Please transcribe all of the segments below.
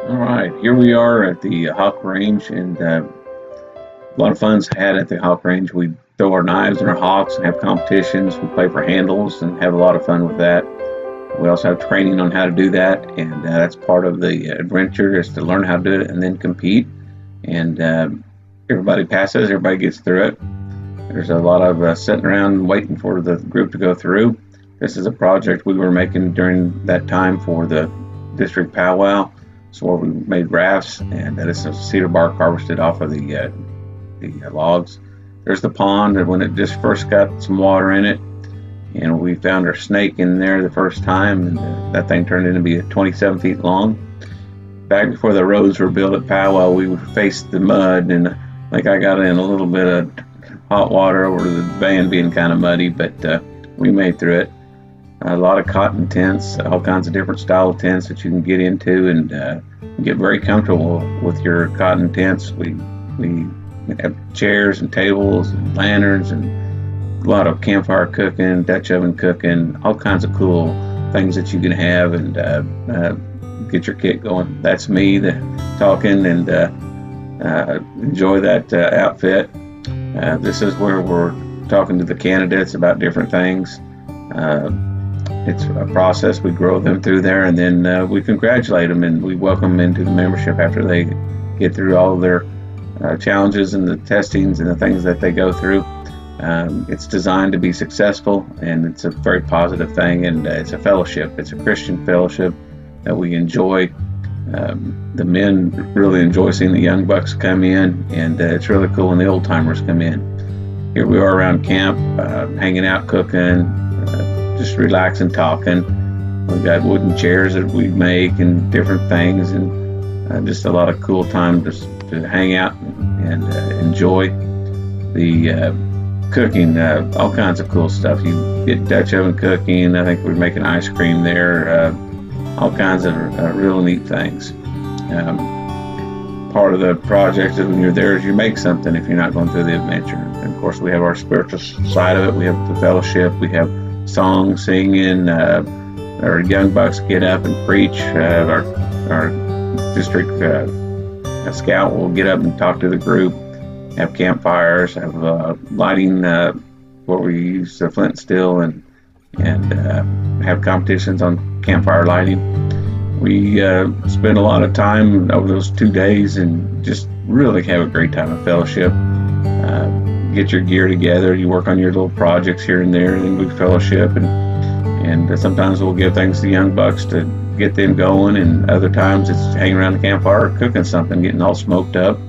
All right, here we are at the Hawk Range, and a lot of fun's had at the Hawk Range. We throw our knives and our hawks and have competitions. We play for handles and have a lot of fun with that. We also have training on how to do that, and that's part of the adventure is to learn how to do it and then compete. And everybody passes, everybody gets through it. There's a lot of sitting around waiting for the group to go through. This is a project we were making during that time for the district powwow. So where we made rafts, and this is cedar bark harvested off of the logs. There's the pond, and when it just first got some water in it, and we found our snake in there the first time, and that thing turned into be 27 feet long. Back before the roads were built at powwow, we would face the mud, and like I got in a little bit of hot water over the van being kind of muddy, but we made through it. A lot of cotton tents, all kinds of different style of tents that you can get into and get very comfortable with your cotton tents. We have chairs and tables and lanterns and a lot of campfire cooking, Dutch oven cooking, all kinds of cool things that you can have and get your kit going. That's me talking and enjoy that outfit. This is where we're talking to the candidates about different things. It's a process. We grow them through there, and then we congratulate them and we welcome them into the membership after they get through all of their challenges and the testings and the things that they go through. It's designed to be successful, and it's a very positive thing, and it's a fellowship. It's a Christian fellowship that we enjoy. The men really enjoy seeing the young bucks come in, and it's really cool when the old timers come in. Here we are around camp, hanging out, cooking, just relaxing, talking. We've got wooden chairs that we make and different things, and just a lot of cool time just to hang out and enjoy the cooking. All kinds of cool stuff. You get Dutch oven cooking. I think we're making ice cream there. All kinds of real neat things. Part of the project is when you're there is you make something if you're not going through the adventure. And of course we have our spiritual side of it. We have the fellowship. We have song, singing. Our young bucks get up and preach. Our district scout will get up and talk to the group. Have campfires. Have lighting where we use the flint and steel and have competitions on campfire lighting. We spend a lot of time over those 2 days and just really have a great time of fellowship. Get your gear together, you work on your little projects here and there, and then we fellowship, and sometimes we'll give things to young bucks to get them going, and other times it's hanging around the campfire cooking something, getting all smoked up.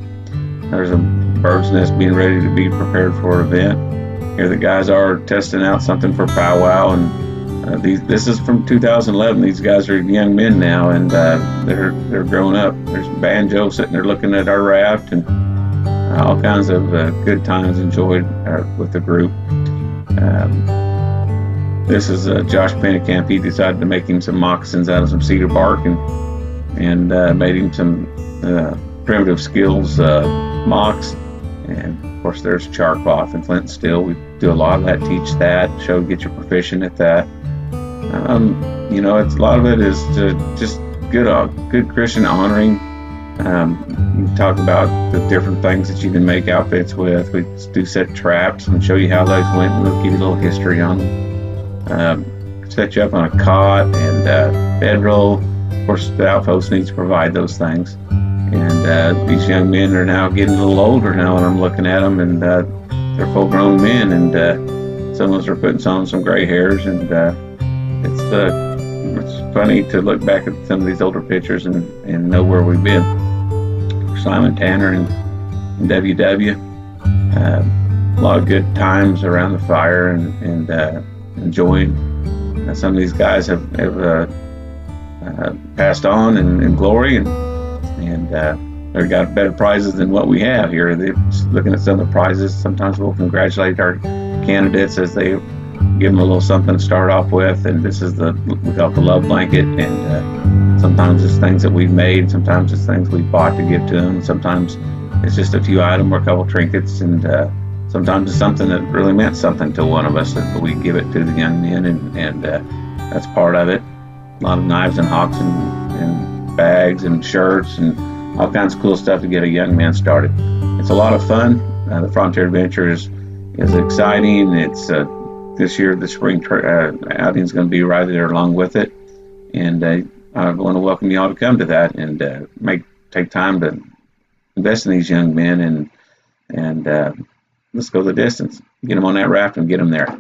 There's a bird's nest being ready to be prepared for an event. Here the guys are testing out something for powwow, and this is from 2011. These guys are young men now, and they're growing up. There's banjo sitting there looking at our raft, and all kinds of good times enjoyed with the group. This is Josh Pennekamp. He decided to make him some moccasins out of some cedar bark and made him some primitive skills mocks. And of course there's charcloth and flint and steel. We do a lot of that, teach that, get you proficient at that. It's a lot of it is to just good Christian honoring. You talk about the different things that you can make outfits with. We do set traps and show you how those went, and we'll give you a little history on them. Set you up on a cot and bedroll. Of course, the outpost needs to provide those things. And these young men are now getting a little older now, and I'm looking at them, and they're full-grown men, and some of us are putting on some gray hairs, and it's funny to look back at some of these older pictures and know where we've been. Simon Tanner and WW. A lot of good times around the fire and enjoying. Some of these guys have passed on in glory, and they've got better prizes than what we have here. They're looking at some of the prizes. Sometimes we'll congratulate our candidates as they give them a little something to start off with, and this is we call it the love blanket, and sometimes it's things that we've made, sometimes it's things we bought to give to them, sometimes it's just a few items or a couple trinkets, and sometimes it's something that really meant something to one of us that we give it to the young men, and that's part of it. A lot of knives and hawks and bags and shirts and all kinds of cool stuff to get a young man started. It's a lot of fun. The Frontier Adventure is exciting. It's this year the spring outing is going to be right there along with it, and I want to welcome you all to come to that and take time to invest in these young men and let's go the distance. Get them on that raft and get them there.